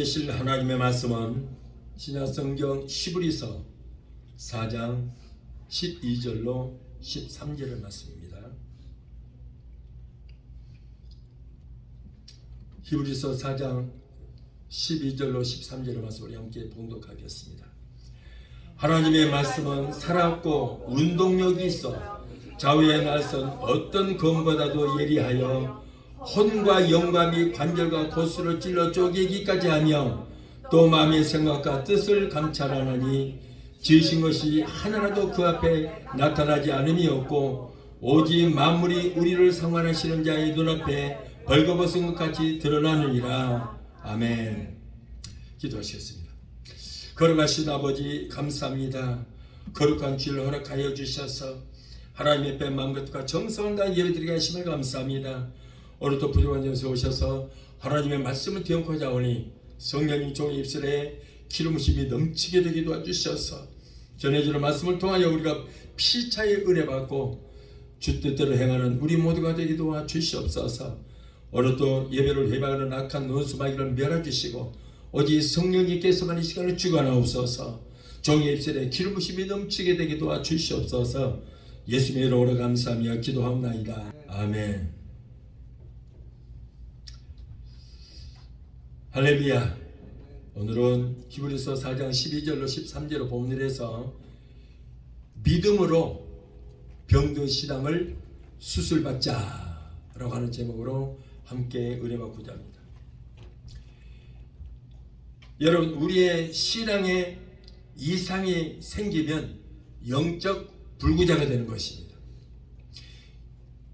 되실 하나님의 말씀은 신약성경 히브리서 4장 12절로 13절의 말씀입니다. 히브리서 4장 12절로 13절의 말씀을 우리 함께 봉독하겠습니다. 하나님의 말씀은 살았고 운동력이 있어 좌우의 날선 어떤 검보다도 예리하여 혼과 영과 및 관절과 고수를 찔러 쪼개기까지 하며 또 마음의 생각과 뜻을 감찰하나니 지으신 것이 하나라도 그 앞에 나타나지 않음이 없고 오직 만물이 우리를 상관하시는 자의 눈앞에 벌거벗은 것 같이 드러나느니라. 아멘. 기도하시겠습니다. 걸어가신 아버지 감사합니다. 거룩한 주를 허락하여 주셔서 하나님의 뺀 마음과 정성을 다해 예배드리게 하심을 감사합니다. 오늘도 부족한 점에서 오셔서 하나님의 말씀을 되었고자 하오니 성령님 종의 입술에 기름 부심이 넘치게 되게 도와주셔서 전해주는 말씀을 통하여 우리가 피차에 은혜받고 주 뜻대로 행하는 우리 모두가 되게 도와주시옵소서. 오늘도 예배를 해방하는 악한 원수마귀를 멸하주시고 오직 성령님께서만 이 시간을 주관하옵소서. 종의 입술에 기름 부심이 넘치게 되게 도와주시옵소서. 예수님의 이름으로 감사하며 기도합나이다. 아멘. 할렐루야. 오늘은 히브리서 4장 12절로 13절로 본문을 해서 믿음으로 병든 신앙을 수술받자 라고 하는 제목으로 함께 은혜받고자 합니다. 여러분, 우리의 신앙에 이상이 생기면 영적 불구자가 되는 것입니다.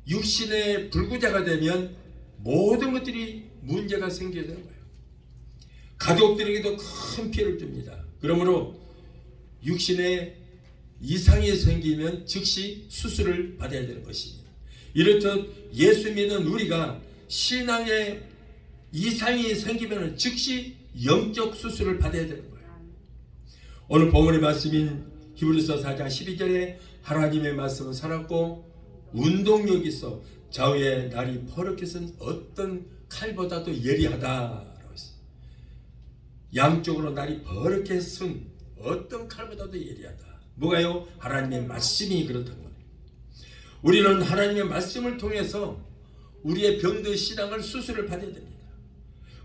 육신의 불구자가 되면 모든 것들이 문제가 생겨야 되는 거예요. 가족들에게도 큰 피해를 줍니다. 그러므로 육신에 이상이 생기면 즉시 수술을 받아야 되는 것입니다. 이렇듯 예수 믿는 우리가 신앙에 이상이 생기면 즉시 영적 수술을 받아야 되는 거예요. 오늘 본문의 말씀인 히브리서 4장 12절에 하나님의 말씀은 살았고 운동력이 있어 좌우의 날이 퍼렇게 쓴 어떤 칼보다도 예리하다. 양쪽으로 날이 버렇게 쓴 어떤 칼보다도 예리하다. 뭐가요? 하나님의 말씀이 그렇다는 거예요. 우리는 하나님의 말씀을 통해서 우리의 병든 신앙을 수술을 받아야 됩니다.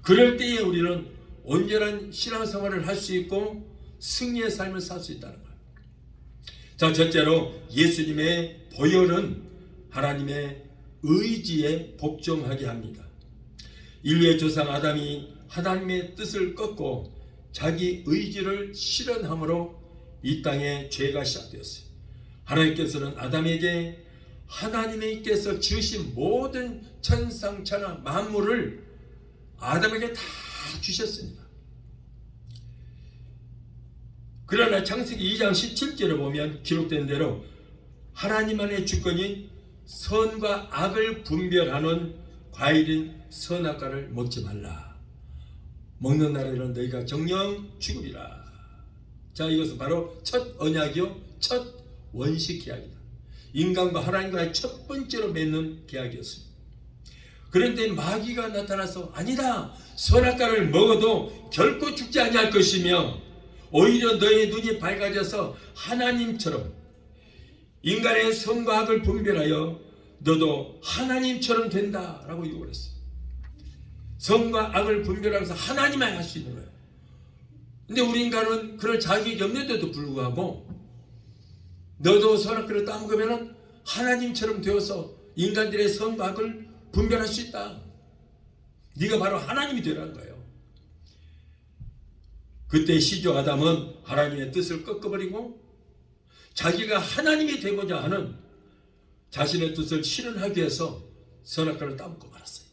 그럴 때에 우리는 온전한 신앙생활을 할 수 있고 승리의 삶을 살 수 있다는 거예요. 자, 첫째로 예수님의 보혈은 하나님의 의지에 복종하게 합니다. 인류의 조상 아담이 하나님의 뜻을 꺾고 자기 의지를 실현함으로 이 땅에 죄가 시작되었어요. 하나님께서는 아담에게 하나님께서 지으신 모든 천상천하 만물을 아담에게 다 주셨습니다. 그러나 창세기 2장 17절을 보면 기록된 대로 하나님만의 주권이 선과 악을 분별하는 과일인 선악과를 먹지 말라. 먹는 날에는 너희가 정령 죽으리라. 자, 이것은 바로 첫 언약이요, 첫 원식 계약이다. 인간과 하나님과의 첫 번째로 맺는 계약이었습니다. 그런데 마귀가 나타나서 아니다, 선악과를 먹어도 결코 죽지 아니할 것이며 오히려 너의 눈이 밝아져서 하나님처럼 인간의 선과 악을 분별하여 너도 하나님처럼 된다라고 유혹을 했어요. 선과 악을 분별하면서 하나님만 할 수 있는 거예요. 근데 우리 인간은 그럴 자격이 없는데도 불구하고 너도 선악과를 따먹으면 하나님처럼 되어서 인간들의 선과 악을 분별할 수 있다. 네가 바로 하나님이 되라는 거예요. 그때 시조 아담은 하나님의 뜻을 꺾어버리고 자기가 하나님이 되고자 하는 자신의 뜻을 실현하기 위해서 선악과를 따먹고 말았어요.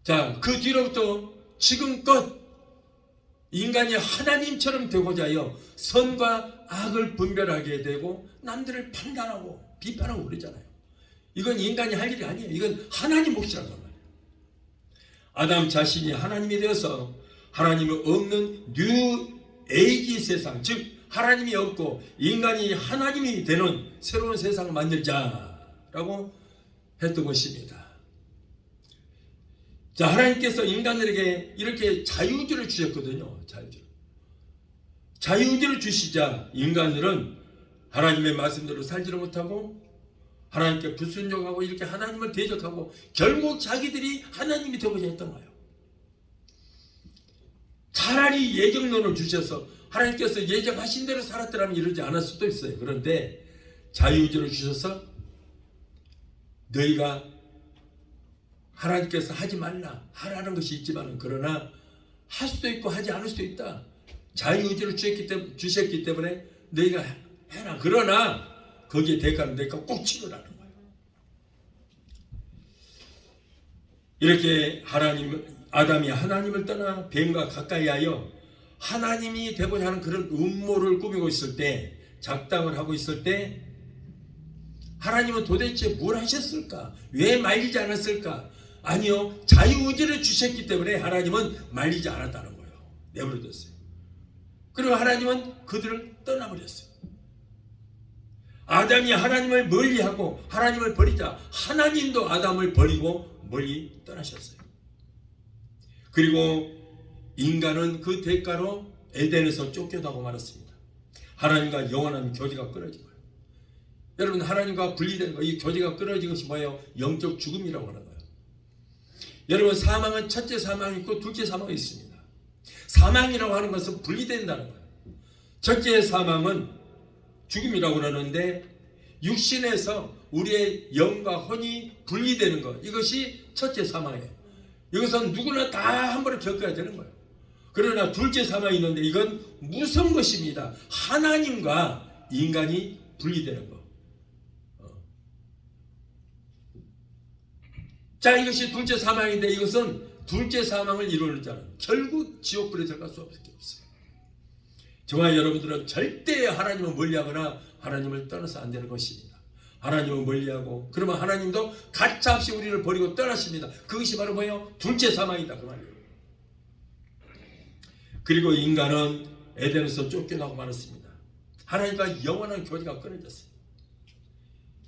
자, 그 뒤로부터 지금껏 인간이 하나님처럼 되고자 하여 선과 악을 분별하게 되고 남들을 판단하고 비판하고 그러잖아요. 이건 인간이 할 일이 아니에요. 이건 하나님 몫이라는 말이에요. 아담 자신이 하나님이 되어서 하나님이 없는 뉴 에이지 세상, 즉 하나님이 없고 인간이 하나님이 되는 새로운 세상을 만들자라고 했던 것입니다. 자, 하나님께서 인간들에게 이렇게 자유의지를 주셨거든요. 자유의지를 주시자 인간들은 하나님의 말씀대로 살지를 못하고 하나님께 불순종하고 이렇게 하나님을 대적하고 결국 자기들이 하나님이 되고자 했던 거예요. 차라리 예정론을 주셔서 하나님께서 예정하신 대로 살았더라면 이러지 않을 수도 있어요. 그런데 자유의지를 주셔서 너희가 하나님께서 하지 말라 하라는 것이 있지만 그러나 할 수도 있고 하지 않을 수도 있다. 자유의지를 주셨기 때문에 너희가 해라. 그러나 거기에 대가는 내가 꼭 치르라는 거예요. 이렇게 아담이 하나님을 떠나 뱀과 가까이 하여 하나님이 되고자 하는 그런 음모를 꾸미고 있을 때, 작당을 하고 있을 때 하나님은 도대체 뭘 하셨을까? 왜 말리지 않았을까? 아니요, 자유의지를 주셨기 때문에 하나님은 말리지 않았다는 거예요. 내버려뒀어요. 그리고 하나님은 그들을 떠나버렸어요. 아담이 하나님을 멀리하고 하나님을 버리자 하나님도 아담을 버리고 멀리 떠나셨어요. 그리고 인간은 그 대가로 에덴에서 쫓겨나고 말았습니다. 하나님과 영원한 교제가 끊어진 거예요. 여러분, 하나님과 분리된 거, 이 교제가 끊어진 것이 뭐예요? 영적 죽음이라고 하는 거예요. 여러분, 사망은 첫째 사망이 있고 둘째 사망이 있습니다. 사망이라고 하는 것은 분리된다는 거예요. 첫째 사망은 죽음이라고 그러는데 육신에서 우리의 영과 혼이 분리되는 것, 이것이 첫째 사망이에요. 이것은 누구나 다 한 번에 겪어야 되는 거예요. 그러나 둘째 사망이 있는데 이건 무서운 것입니다. 하나님과 인간이 분리되는 것. 자, 이것이 둘째 사망인데 이것은 둘째 사망을 이루는 자는 결국 지옥불에 들어갈 수밖에 없어요. 저와 여러분들은 절대 하나님을 멀리하거나 하나님을 떠나서 안 되는 것입니다. 하나님을 멀리하고 그러면 하나님도 가차없이 우리를 버리고 떠나십니다. 그것이 바로 뭐예요? 둘째 사망이다 그 말이에요. 그리고 인간은 에덴에서 쫓겨나고 말았습니다. 하나님과 영원한 교제가 끊어졌어요.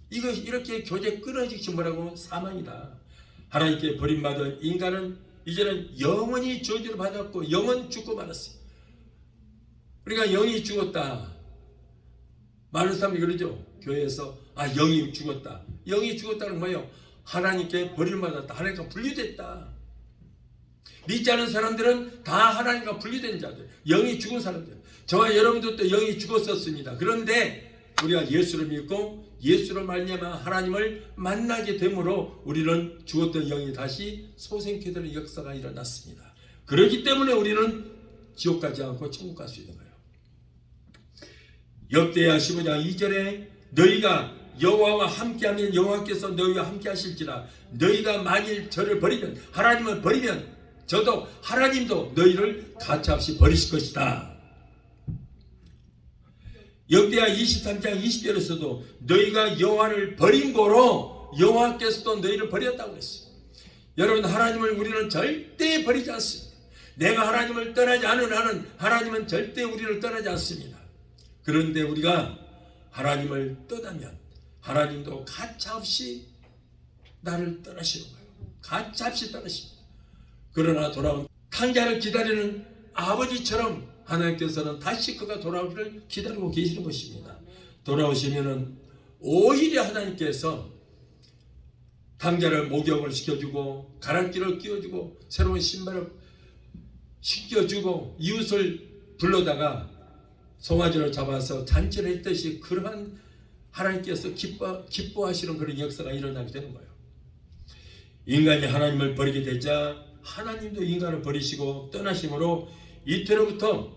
이렇게 교제 끊어지기 뭐라고? 사망이다. 하나님께 버림받은 인간은 이제는 영원히 저주를 받았고 영원 죽고 말았어요. 그러니까 영이 죽었다. 많은 사람이 그러죠. 교회에서 영이 죽었다. 영이 죽었다는 뭐예요? 하나님께 버림받았다. 하나님과 분리됐다. 믿지 않은 사람들은 다 하나님과 분리된 자들, 영이 죽은 사람들. 저와 여러분들도 영이 죽었었습니다. 그런데 우리가 예수를 믿고 예수를 말미암아 하나님을 만나게 되므로 우리는 죽었던 영이 다시 소생케 되는 역사가 일어났습니다. 그렇기 때문에 우리는 지옥 가지 않고 천국 갈 수 있는 거예요. 역대하 15장 2절에 너희가 여호와와 함께하면 여호와께서 너희와 함께하실지라. 너희가 만일 저를 버리면, 하나님을 버리면 저도 하나님도 너희를 가차없이 버리실 것이다. 역대하 23장 20절에서도 너희가 여호와를 버린 고로 여호와께서도 너희를 버렸다고 했어요. 여러분, 하나님을 우리는 절대 버리지 않습니다. 내가 하나님을 떠나지 않은 한은 하나님은 절대 우리를 떠나지 않습니다. 그런데 우리가 하나님을 떠나면 하나님도 가차없이 나를 떠나시는 거예요. 가차없이 떠나십니다. 그러나 돌아온 탕자를 기다리는 아버지처럼 하나님께서는 다시 그가 돌아오기를 기다리고 계시는 것입니다. 돌아오시면은 오히려 하나님께서 탕자를 목욕을 시켜주고 가랑끼를 끼워주고 새로운 신발을 신겨주고 이웃을 불러다가 송아지를 잡아서 잔치를 했듯이 그러한 하나님께서 기뻐하시는 그런 역사가 일어나게 되는 거예요. 인간이 하나님을 버리게 되자 하나님도 인간을 버리시고 떠나심으로 이때로부터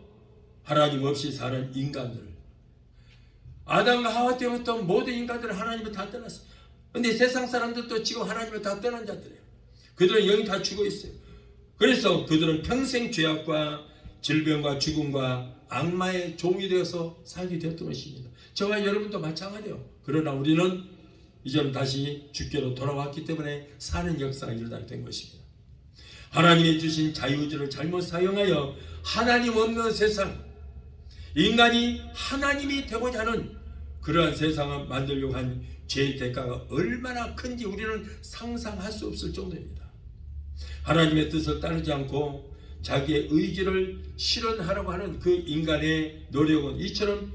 하나님 없이 사는 인간들, 아담과 하와 때부터 모든 인간들은 하나님을 다 떠났어요. 그런데 세상 사람들도 지금 하나님을 다 떠난 자들이에요. 그들은 영이 다 죽어 있어요. 그래서 그들은 평생 죄악과 질병과 죽음과 악마의 종이 되어서 살게 되었던 것입니다. 저와 여러분도 마찬가지예요. 그러나 우리는 이제는 다시 주께로 돌아왔기 때문에 사는 역사가 일어나게 된 것입니다. 하나님이 주신 자유의지를 잘못 사용하여 하나님 없는 세상, 인간이 하나님이 되고자 하는 그러한 세상을 만들려고 한 죄의 대가가 얼마나 큰지 우리는 상상할 수 없을 정도입니다. 하나님의 뜻을 따르지 않고 자기의 의지를 실현하려고 하는 그 인간의 노력은 이처럼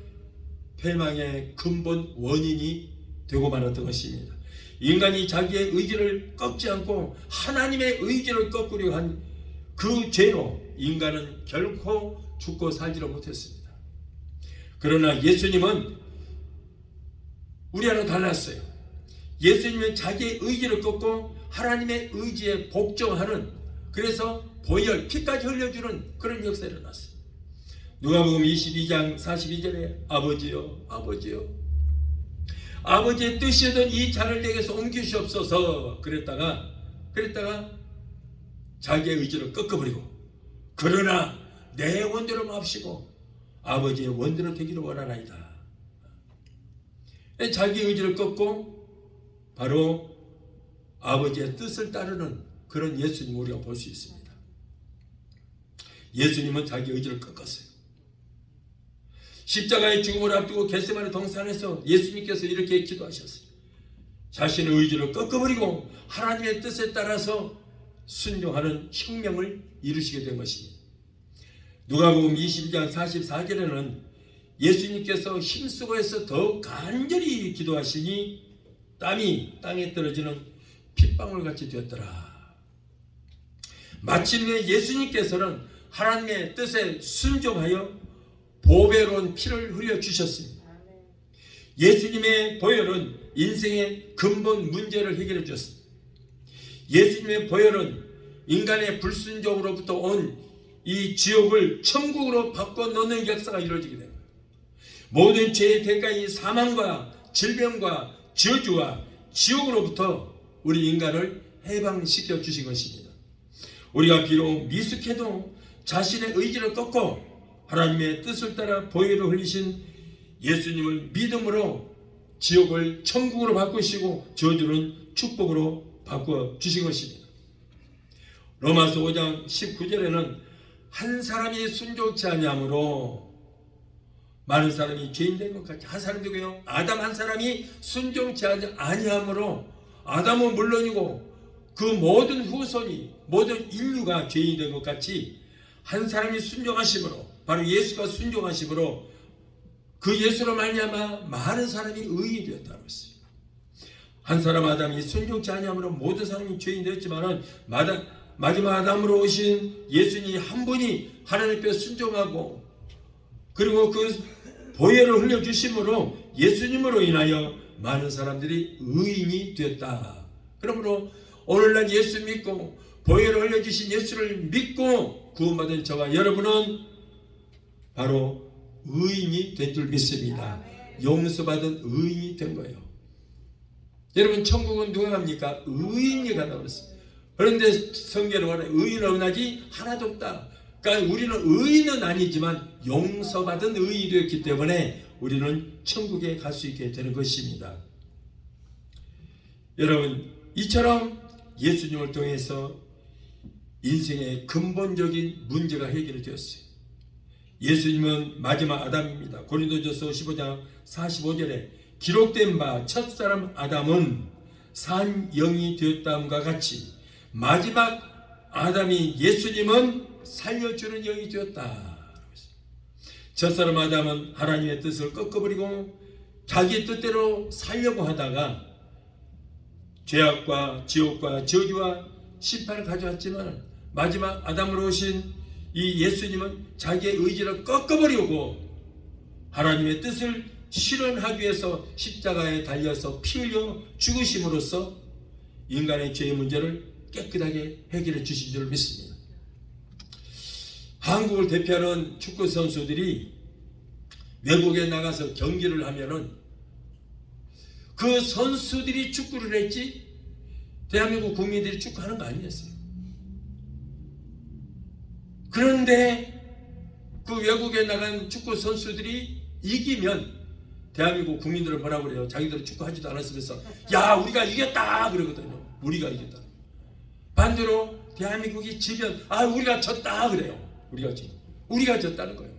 패망의 근본 원인이 되고 말았던 것입니다. 인간이 자기의 의지를 꺾지 않고 하나님의 의지를 꺾으려 한 그 죄로 인간은 결코 죽고 살지를 못했습니다. 그러나 예수님은 우리와는 달랐어요. 예수님은 자기의 의지를 꺾고 하나님의 의지에 복종하는, 그래서 보혈, 피까지 흘려주는 그런 역사가 일어났어요. 누가복음 22장 42절에 아버지여 아버지여 아버지의 뜻이던 이 잔을 내게서 옮기시옵소서 그랬다가 자기의 의지를 꺾어버리고 그러나 내 원대로 맙시고 아버지의 원대로 되기를 원하나이다. 자기 의지를 꺾고 바로 아버지의 뜻을 따르는 그런 예수님을 우리가 볼 수 있습니다. 예수님은 자기 의지를 꺾었어요. 십자가의 죽음을 앞두고 겟세마네 동산에서 예수님께서 이렇게 기도하셨어요. 자신의 의지를 꺾어버리고 하나님의 뜻에 따라서 순종하는 혁명을 이루시게 된 것입니다. 누가복음 22장 44절에는 예수님께서 힘쓰고 해서 더 간절히 기도하시니 땀이 땅에 떨어지는 핏방울같이 되었더라. 마침내 예수님께서는 하나님의 뜻에 순종하여 보배로운 피를 흘려주셨습니다. 예수님의 보혈은 인생의 근본 문제를 해결해 주셨습니다. 예수님의 보혈은 인간의 불순종으로부터 온 이 지옥을 천국으로 바꿔놓는 역사가 이루어지게 됩니다. 모든 죄의 대가인 사망과 질병과 저주와 지옥으로부터 우리 인간을 해방시켜 주신 것입니다. 우리가 비록 미숙해도 자신의 의지를 꺾고 하나님의 뜻을 따라 보혈을 흘리신 예수님을 믿음으로 지옥을 천국으로 바꾸시고 저주는 축복으로 바꾸어 주신 것입니다. 로마서 5장 19절에는 한 사람이 순종치 아니함으로 많은 사람이 죄인 된 것 같이, 한 사람 누구요? 아담 한 사람이 순종치 아니함으로 아담은 물론이고 그 모든 후손이 모든 인류가 죄인이 된 것 같이 한 사람이 순종하심으로, 바로 예수가 순종하심으로 그 예수로 말미암아 많은 사람이 의인이 되었다고 했어요. 한 사람 아담이 순종치 아니함으로 모든 사람이 죄인이 되었지만은 마지막 아담으로 오신 예수님 한 분이 하나님께 순종하고 그리고 그 보혈을 흘려주심으로 예수님으로 인하여 많은 사람들이 의인이 되었다. 그러므로 오늘날 예수 믿고 보혈을 흘려주신 예수를 믿고 구원받은 저와 여러분은 바로 의인이 된 줄 믿습니다. 용서받은 의인이 된 거예요. 여러분 천국은 누가 갑니까? 의인이 간다고 그랬어요. 그런데 성경에 말해 의인은 없나지 하나도 없다. 그러니까 우리는 의인은 아니지만 용서받은 의인이 되었기 때문에 우리는 천국에 갈 수 있게 되는 것입니다. 여러분 이처럼 예수님을 통해서 인생의 근본적인 문제가 해결이 되었어요. 예수님은 마지막 아담입니다. 고린도전서 15장 45절에 기록된 바 첫사람 아담은 산 영이 되었다함과 같이 마지막 아담이 예수님은 살려주는 영이 되었다. 첫사람 아담은 하나님의 뜻을 꺾어버리고 자기 뜻대로 살려고 하다가 죄악과 지옥과 저주와 심판을 가져왔지만 마지막 아담으로 오신 이 예수님은 자기의 의지를 꺾어버리고 하나님의 뜻을 실현하기 위해서 십자가에 달려서 피 흘려 죽으심으로써 인간의 죄의 문제를 깨끗하게 해결해 주신 줄 믿습니다. 한국을 대표하는 축구 선수들이 외국에 나가서 경기를 하면은 그 선수들이 축구를 했지 대한민국 국민들이 축구하는 거 아니었어요. 그런데 그 외국에 나간 축구 선수들이 이기면 대한민국 국민들은 뭐라고 그래요? 자기들은 축구하지도 않았으면서 야 우리가 이겼다 그러거든요. 우리가 이겼다. 반대로 대한민국이 지면 우리가 졌다 그래요. 우리가 졌다는 거예요.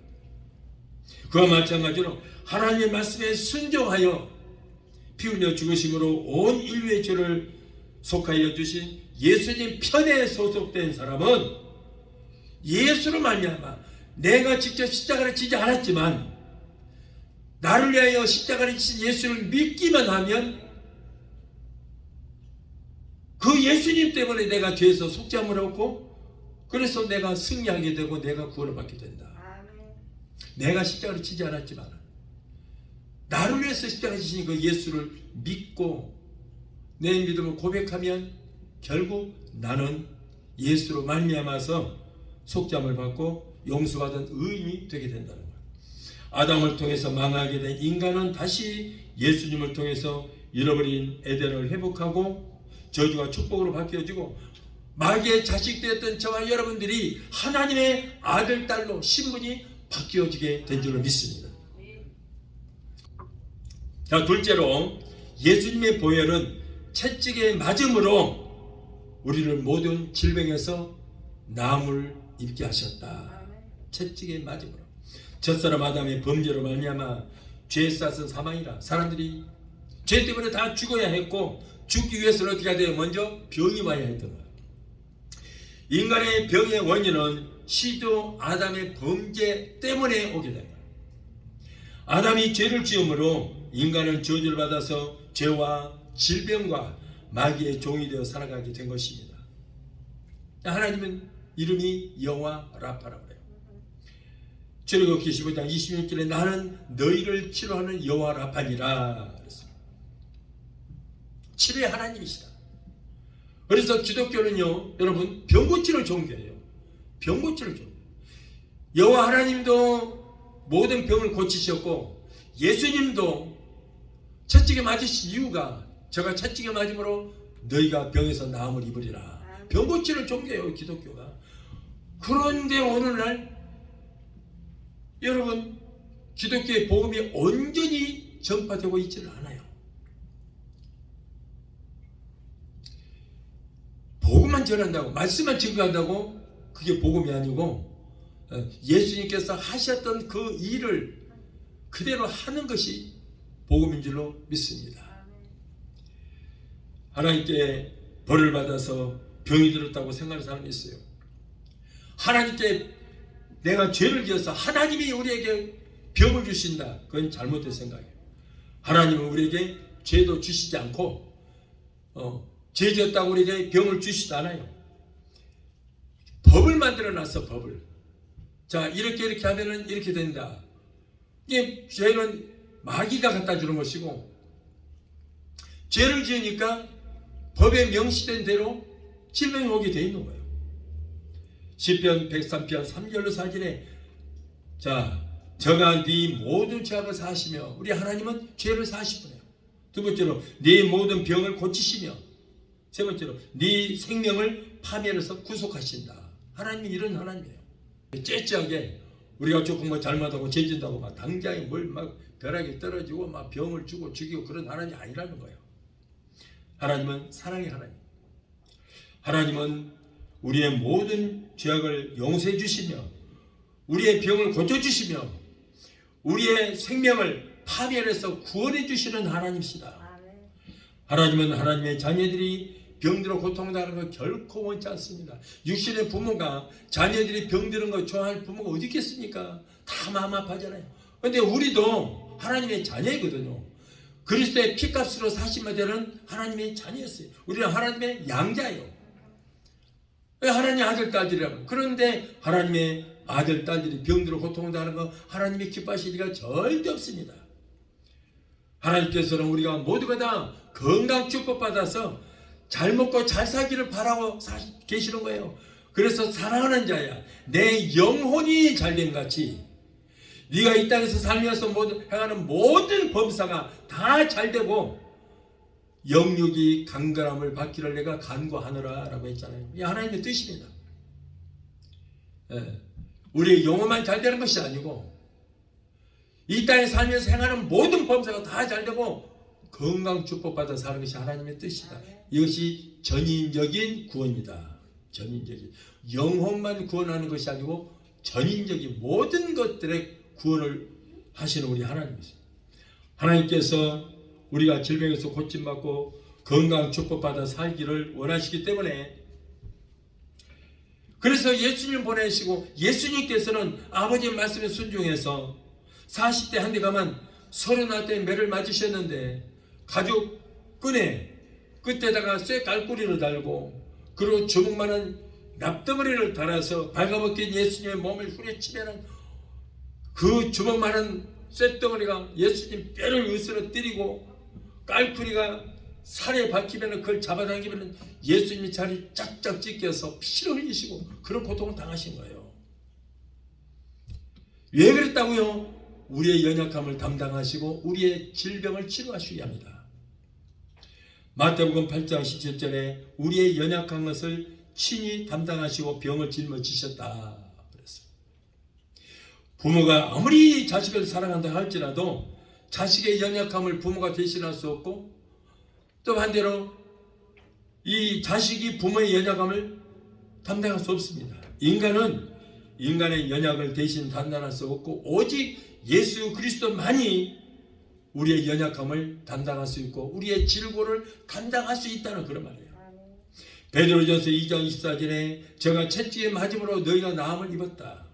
그와 마찬가지로 하나님의 말씀에 순종하여 피 흘려 죽으심으로 온 인류의 죄를 속하여 주신 예수님 편에 소속된 사람은 예수로 말미암아 내가 직접 십자가를 지지 않았지만 나를 위하여 십자가를 지신 예수를 믿기만 하면 그 예수님 때문에 내가 죄에서 속죄함을 얻고 그래서 내가 승리하게 되고 내가 구원을 받게 된다. 내가 십자가를 지지 않았지만 나를 위해서 십자가 지신 그 예수를 믿고 내 믿음을 고백하면 결국 나는 예수로 말미암아서 속죄함을 받고 용서받은 의인이 되게 된다는 거예요. 아담을 통해서 망하게 된 인간은 다시 예수님을 통해서 잃어버린 에덴을 회복하고 저주가 축복으로 바뀌어지고 마귀의 자식 되었던 저와 여러분들이 하나님의 아들, 딸로 신분이 바뀌어지게 된 줄로 믿습니다. 자, 둘째로 예수님의 보혈은 채찍에 맞음으로 우리를 모든 질병에서 나음을 입게 하셨다. 채찍에 맞음으로. 첫사람 아담의 범죄로 말미암아 죄에 쌌은 사망이라 사람들이 죄 때문에 다 죽어야 했고 죽기 위해서는 어떻게 해야 돼요? 먼저 병이 와야 했던 거예요. 인간의 병의 원인은 시조 아담의 범죄 때문에 오게 된 거예요. 아담이 죄를 지음으로 인간은 저주를 받아서 죄와 질병과 마귀의 종이 되어 살아가게 된 것입니다. 하나님은 이름이 여호와 라파라고 해요. 출애굽기 15장 26절에 나는 너희를 치료하는 여호와 라파니라 그랬습니다. 치료의 하나님이시다. 그래서 기독교는요, 여러분 병 고치는 종교예요. 병 고치는 종교. 여호와 하나님도 모든 병을 고치셨고 예수님도 채찍에 맞으신 이유가 저가 채찍에 맞음으로 너희가 병에서 나음을 입으리라. 병 고치는 종교예요, 기독교가. 그런데 오늘날 여러분 기독교의 복음이 온전히 전파되고 있지는 않아요. 복음만 전한다고, 말씀만 증거한다고 그게 복음이 아니고 예수님께서 하셨던 그 일을 그대로 하는 것이 복음인 줄로 믿습니다. 하나님께 벌을 받아서 병이 들었다고 생각하는 사람이 있어요. 하나님께 내가 죄를 지어서 하나님이 우리에게 병을 주신다. 그건 잘못된 생각이에요. 하나님은 우리에게 죄도 주시지 않고 죄 지었다고 우리에게 병을 주시지 않아요. 법을 만들어놨어. 법을. 자, 이렇게 하면은 이렇게 된다. 이게 죄는 마귀가 갖다 주는 것이고 죄를 지으니까 법에 명시된 대로 질병이 오게 돼 있는 거예요. 시편 103편 3절로 4절에 자, 저가 네 모든 죄악을 사하시며 우리 하나님은 죄를 사하시구나요. 두 번째로 네 모든 병을 고치시며 세 번째로 네 생명을 파멸해서 구속하신다. 하나님이 이런 하나님이에요. 째째하게 우리가 조금 뭐 잘못하고 죄진다고 막 당장에 뭘 막 벼락이 떨어지고 막 병을 주고 죽이고 그런 하나님이 아니라는 거예요. 하나님은 사랑의 하나님. 하나님은 우리의 모든 죄악을 용서해 주시며 우리의 병을 고쳐주시며 우리의 생명을 파멸해서 구원해 주시는 하나님이시다. 하나님은 하나님의 자녀들이 병들어 고통당하는 거 결코 원치 않습니다. 육신의 부모가 자녀들이 병드는 거 좋아할 부모가 어디 있겠습니까? 다 마음 아파하잖아요. 그런데 우리도 하나님의 자녀이거든요. 그리스도의 피값으로 사신 되는 하나님의 자녀였어요. 우리는 하나님의 양자예요. 하나님의 아들 딸들이라고. 그런데 하나님의 아들 딸들이 병들어 고통당하는 거 하나님이 기뻐하실 리가 절대 없습니다. 하나님께서는 우리가 모두가 다 건강 축복받아서 잘 먹고 잘 살기를 바라고 계시는 거예요. 그래서 사랑하는 자야, 내 영혼이 잘된 같이 네가 이 땅에서 살면서 행하는 모든 범사가 다 잘되고 영육이 강건함을 받기를 내가 간구하노라 라고 했잖아요. 이 하나님의 뜻입니다. 우리의 영혼만 잘되는 것이 아니고 이 땅에 살면서 행하는 모든 범사가 다 잘되고 건강 축복받아 사는 것이 하나님의 뜻이다. 이것이 전인적인 구원이다. 전인적인 영혼만 구원하는 것이 아니고 전인적인 모든 것들의 구원을 하시는 우리 하나님이십니다. 하나님께서 우리가 질병에서 고침받고 건강 축복받아 살기를 원하시기 때문에, 그래서 예수님 보내시고 예수님께서는 아버지의 말씀에 순종해서 40대 한데 가만 30대 매를 맞으셨는데 가죽 끈에 끝에다가 쇠갈고리를 달고 그리고 주먹만한 납덩어리를 달아서 발가벗긴 예수님의 몸을 후려치면 그 주먹만한 쇠덩어리가 예수님 뼈를 으스러뜨리고 깔고리가 살에 박히면 그걸 잡아당기면 예수님이 살이 짝짝 찢겨서 피를 흘리시고 그런 고통을 당하신 거예요. 왜 그랬다고요? 우리의 연약함을 담당하시고 우리의 질병을 치료하시기 위함이다. 마태복음 8장 17절에 우리의 연약한 것을 친히 담당하시고 병을 짊어지셨다 그랬어요. 부모가 아무리 자식을 사랑한다 할지라도 자식의 연약함을 부모가 대신할 수 없고, 또 반대로 이 자식이 부모의 연약함을 담당할 수 없습니다. 인간은 인간의 연약을 대신 담당할 수 없고 오직 예수 그리스도만이 우리의 연약함을 담당할 수 있고 우리의 질고를 감당할 수 있다는 그런 말이에요. 베드로전서 2장 24절에 제가 채찍에 맞음으로 너희가 나음을 입었다.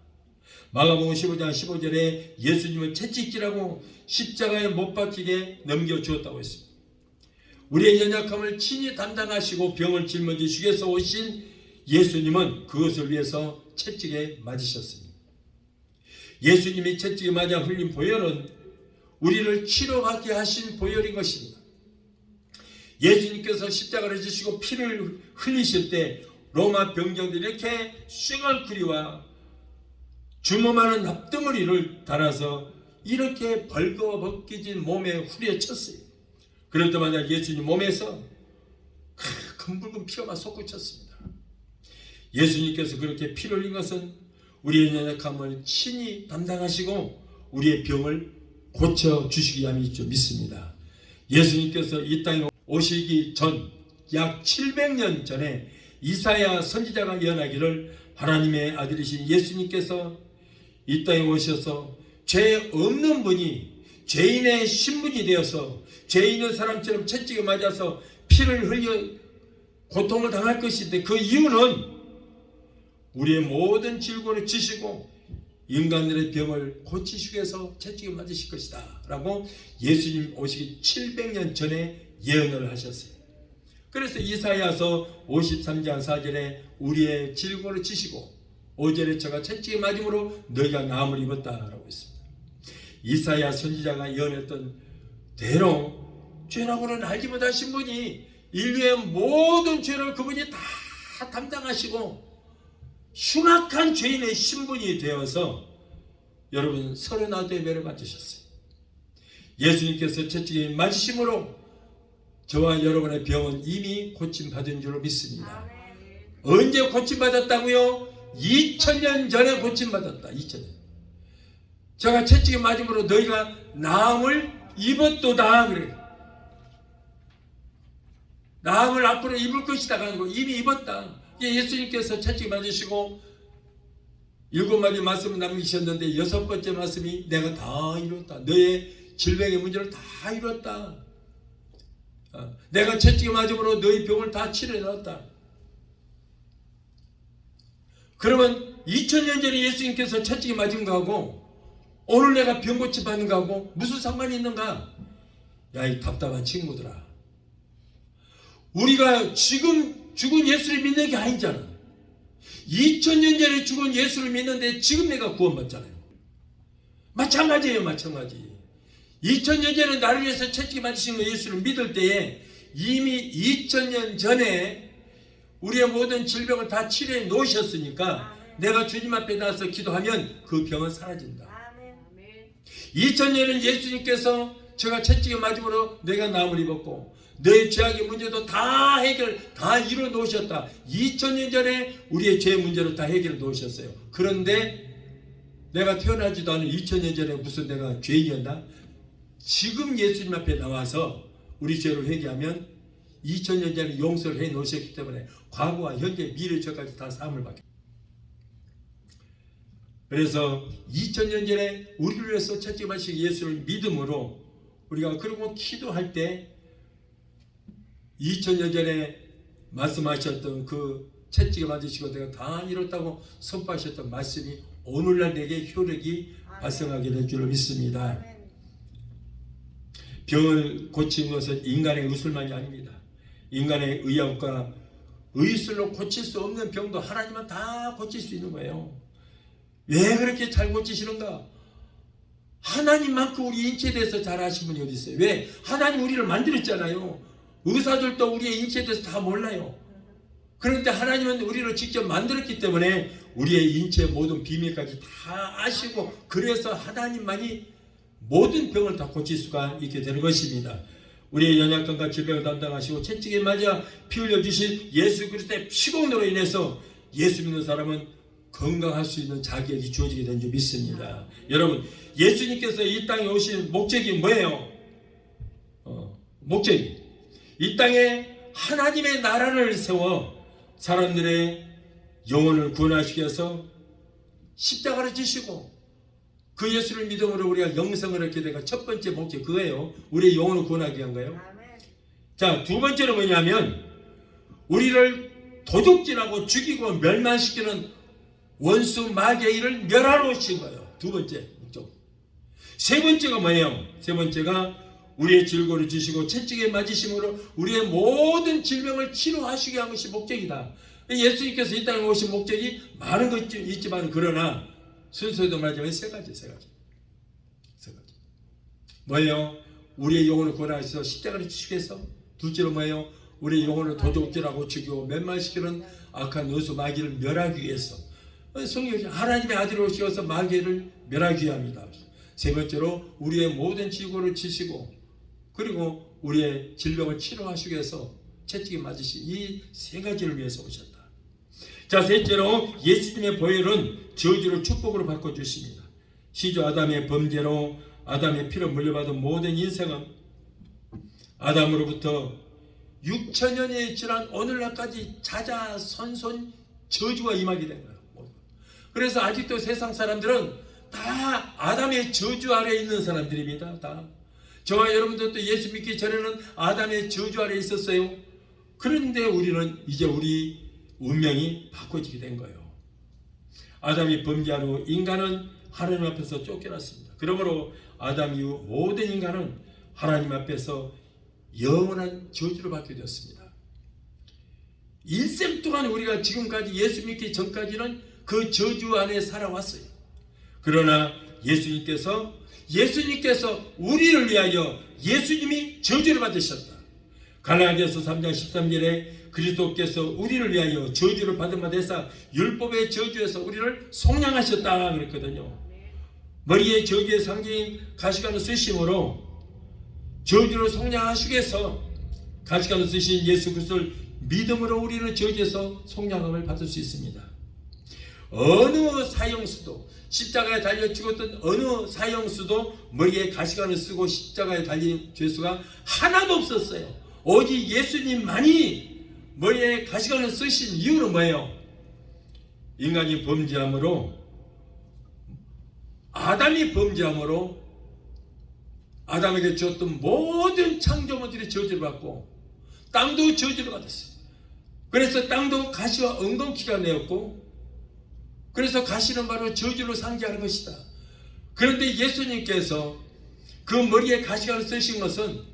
마가복음 15장 15절에 예수님을 채찍질하고 십자가에 못 박히게 넘겨주었다고 했습니다. 우리의 연약함을 친히 담당하시고 병을 짊어지시기 위해서 오신 예수님은 그것을 위해서 채찍에 맞으셨습니다. 예수님이 채찍에 맞아 흘린 보혈은 우리를 치료받게 하신 보혈인 것입니다. 예수님께서 십자가를 지시고 피를 흘리실 때 로마 병정들이 이렇게 쇠갈고리와 주먹만한 납덩어리를 달아서 이렇게 벌거벗겨진 몸에 후려쳤어요. 그럴 때마다 예수님 몸에서 큰 붉은 피가 솟구쳤습니다. 예수님께서 그렇게 피를 흘린 것은 우리의 연약함을 친히 담당하시고 우리의 병을 고쳐주시기 위함이죠. 믿습니다. 예수님께서 이 땅에 오시기 전 약 700년 전에 이사야 선지자가 예언하기를 하나님의 아들이신 예수님께서 이 땅에 오셔서 죄 없는 분이 죄인의 신분이 되어서 죄 있는 사람처럼 채찍에 맞아서 피를 흘려 고통을 당할 것인데 그 이유는 우리의 모든 질고를 지시고 인간들의 병을 고치시기 위해서 채찍에 맞으실 것이다 라고 예수님 오시기 700년 전에 예언을 하셨어요. 그래서 이사야서 53장 4절에 우리의 질고를 지시고 5절에 저가 채찍에 맞음으로 너희가 나음을 입었다라고 했습니다. 이사야 선지자가 예언했던 대로 죄라고는 알지 못하신 분이 인류의 모든 죄를 그분이 다 담당하시고 흉악한 죄인의 신분이 되어서 여러분 39의 매를 맞으셨어요. 예수님께서 채찍에 맞으심으로 저와 여러분의 병은 이미 고침받은 줄로 믿습니다. 언제 고침받았다고요? 2000년 전에 고침받았다. 2000년. 제가 채찍에 맞음으로 너희가 나음을 입었도다 그래요. 나음을 앞으로 입을 것이다가 아니고 이미 입었다. 예수님께서 채찍에 맞으시고 7마디 말씀을 남기셨는데 6번째 말씀이 내가 다 이뤘다. 너의 질병의 문제를 다 이뤘다. 내가 채찍에 맞음으로 너희 병을 다 치료해놨다. 그러면 2000년 전에 예수님께서 채찍에 맞은 거하고 오늘 내가 병 고침 받는 거하고 무슨 상관이 있는가? 야, 이 답답한 친구들아. 우리가 지금 죽은 예수를 믿는 게 아니잖아. 2000년 전에 죽은 예수를 믿는데 지금 내가 구원받잖아요. 마찬가지예요. 마찬가지. 2000년 전에 나를 위해서 채찍에 맞으신 거 예수를 믿을 때에 이미 2000년 전에 우리의 모든 질병을 다 치료해 놓으셨으니까 내가 주님 앞에 나와서 기도하면 그 병은 사라진다. 2000년은 예수님께서 제가 채찍에 맞음으로 내가 나음을 입었고 너의 죄악의 문제도 다 해결 다 이루어 놓으셨다. 2000년 전에 우리의 죄 문제를 다 해결해 놓으셨어요. 그런데 내가 태어나지도 않은 2000년 전에 무슨 내가 죄인이었나? 지금 예수님 앞에 나와서 우리 죄를 회개하면 2000년 전에 용서를 해 놓으셨기 때문에 과거와 현재 미래 죄까지 다 사함을 받게. 그래서 2000년 전에 우리를 위해서 채찍에 맞으신 예수를 믿음으로 우리가 그리고 기도할 때 2000년 전에 말씀하셨던 그 채찍에 맞으시고 내가 다 이뤘다고 선포하셨던 말씀이 오늘날 내게 효력이 발생하게 될 줄로 믿습니다. 병을 고치는 것은 인간의 의술만이 아닙니다. 인간의 의학과 의술로 고칠 수 없는 병도 하나님은 다 고칠 수 있는 거예요. 왜 그렇게 잘 고치시는가? 하나님만큼 우리 인체에 대해서 잘 아신 분이 어디 있어요? 왜? 하나님 우리를 만들었잖아요. 의사들도 우리의 인체에 대해서 다 몰라요. 그런데 하나님은 우리를 직접 만들었기 때문에 우리의 인체의 모든 비밀까지 다 아시고, 그래서 하나님만이 모든 병을 다 고칠 수가 있게 되는 것입니다. 우리의 연약함과 질병을 담당하시고 채찍에 맞아 피 흘려주신 예수 그리스도의 피공로로 인해서 예수 믿는 사람은 건강할 수 있는 자격이 주어지게 된 줄 믿습니다. 여러분, 예수님께서 이 땅에 오신 목적이 뭐예요? 목적이 이 땅에 하나님의 나라를 세워 사람들의 영혼을 구원하시기 위해서 십자가를 지시고 그 예수를 믿음으로 우리가 영생을 얻게 되가 첫 번째 목적 그거예요. 우리의 영혼을 구원하기 위한 거예요. 자, 두 번째는 뭐냐면 우리를 도둑질하고 죽이고 멸망시키는 원수 마귀의 일을 멸하러 오신 거예요. 두 번째 목적. 세 번째가 뭐예요? 세 번째가 우리의 질고를 주시고 채찍에 맞으심으로 우리의 모든 질병을 치료하시게 한 것이 목적이다. 예수님께서 이 땅에 오신 목적이 많은 것이 있지만, 그러나 순서도 말하자면 세 가지. 뭐예요? 우리의 영혼을 구원하셔서 십자가를 지시기 위해서. 둘째로 뭐예요? 우리의 영혼을 도둑질하고 죽이고 멸망시키는 악한 원수 마귀를 멸하기 위해서. 성경에 하나님의 아들이 오셔서 마귀를 멸하기 위함이다. 세 번째로 우리의 모든 지고를 치시고 그리고 우리의 질병을 치료하시기 위해서 채찍에 맞으신 이 세 가지를 위해서 오셨다. 자, 셋째로 예수님의 보혈은 저주를 축복으로 바꿔주십니다. 시조 아담의 범죄로 아담의 피로 물려받은 모든 인생은 아담으로부터 6천년이 지난 오늘날까지 자자손손 저주가 임하게 된 거예요. 그래서 아직도 세상 사람들은 다 아담의 저주 아래에 있는 사람들입니다. 다. 저와 여러분들도 예수 믿기 전에는 아담의 저주 아래에 있었어요. 그런데 우리는 이제 우리 운명이 바꿔지게 된 거예요. 아담이 범죄한 후 인간은 하나님 앞에서 쫓겨났습니다. 그러므로 아담 이후 모든 인간은 하나님 앞에서 영원한 저주를 받게 되었습니다. 일생 동안 우리가 지금까지 예수 믿기 전까지는 그 저주 안에 살아왔어요. 그러나 예수님께서 우리를 위하여 예수님이 저주를 받으셨다. 갈라디아서 3장 13절에 그리스도께서 우리를 위하여 저주를 받은 바 되사 율법의 저주에서 우리를 속량하셨다 그랬거든요. 머리에 저주의 상징인 가시관을 쓰심으로 저주를 속량하시기 위해서 가시관을 쓰신 예수 그리스도를 믿음으로 우리는 저주에서 속량함을 받을 수 있습니다. 어느 사형수도, 십자가에 달려 죽었던 어느 사형수도 머리에 가시관을 쓰고 십자가에 달린 죄수가 하나도 없었어요. 오직 예수님만이 머리에 가시관을 쓰신 이유는 뭐예요? 인간이 범죄함으로, 아담이 범죄함으로 아담에게 주었던 모든 창조물들이 저주를 받고 땅도 저주를 받았어요. 그래서 땅도 가시와 엉겅퀴가 내었고, 그래서 가시는 바로 저주를 상징하는 것이다. 그런데 예수님께서 그 머리에 가시관을 쓰신 것은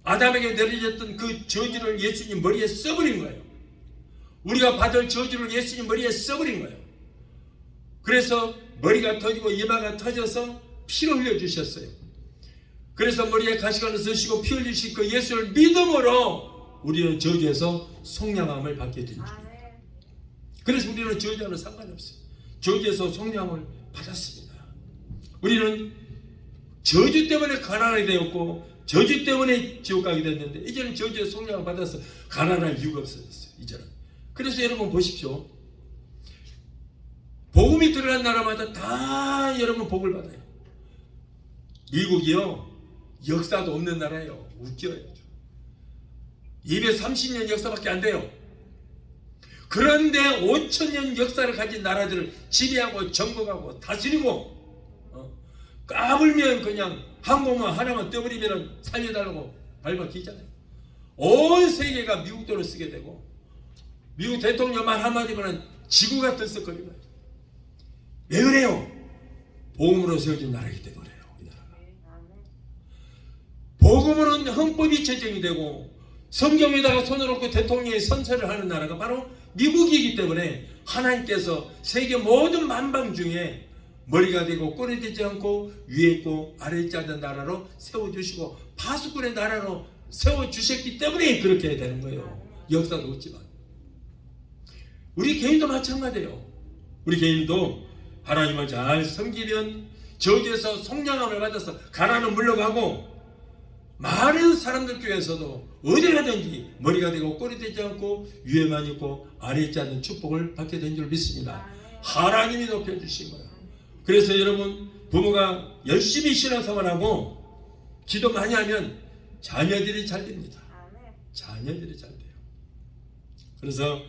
아담에게 내려졌던 그 저주를 예수님 머리에 써버린 거예요. 우리가 받을 저주를 예수님 머리에 써버린 거예요. 그래서 머리가 터지고 이마가 터져서 피를 흘려주셨어요. 그래서 머리에 가시관을 쓰시고 피 흘리신 그 예수를 믿음으로 우리는 저주에서 속량함을 받게 된 줄. 그래서 우리는 저주와는 상관없어요. 저주에서 속량을 받았습니다. 우리는 저주 때문에 가난하게 되었고 저주 때문에 지옥 가게 됐는데 이제는 저주에서 속량을 받아서 가난할 이유가 없어졌어요. 이제는. 그래서 여러분 보십시오. 복음이 들어간 나라마다 다 여러분 복을 받아요. 미국이요, 역사도 없는 나라예요. 웃겨요. 230년 역사밖에 안 돼요. 그런데 5천년 역사를 가진 나라들을 지배하고 정복하고 다스리고, 까불면 그냥 항공모 하나만 떠버리면 살려달라고 발박히잖아요. 온 세계가 미국 돈을 쓰게 되고 미국 대통령 말 한마디면 지구가 들썩거리는. 왜 그래요? 복음으로 세워진 나라이기 때문에 그래요. 이 나라가. 복음으로는 헌법이 제정이 되고 성경에다가 손을 얹고 대통령이 선서를 하는 나라가 바로 미국이기 때문에 하나님께서 세계 모든 만방 중에 머리가 되고 꼴이 되지 않고 위에 있고 아래 있지 않는 나라로 세워주시고 파수꾼의 나라로 세워주셨기 때문에 그렇게 되는 거예요. 역사도 없지만 우리 개인도 마찬가지예요. 우리 개인도 하나님을 잘 섬기면 저기에서 성령함을 받아서 가난은 물러가고 많은 사람들 중에서도 어디 가든지 머리가 되고 꼴이 되지 않고 위에만 있고 아래 있지 않는 축복을 받게 된 줄 믿습니다. 하나님이 높여주신 거예요. 그래서 여러분 부모가 열심히 신앙생활하고 기도 많이 하면 자녀들이 잘 됩니다. 자녀들이 잘 돼요. 그래서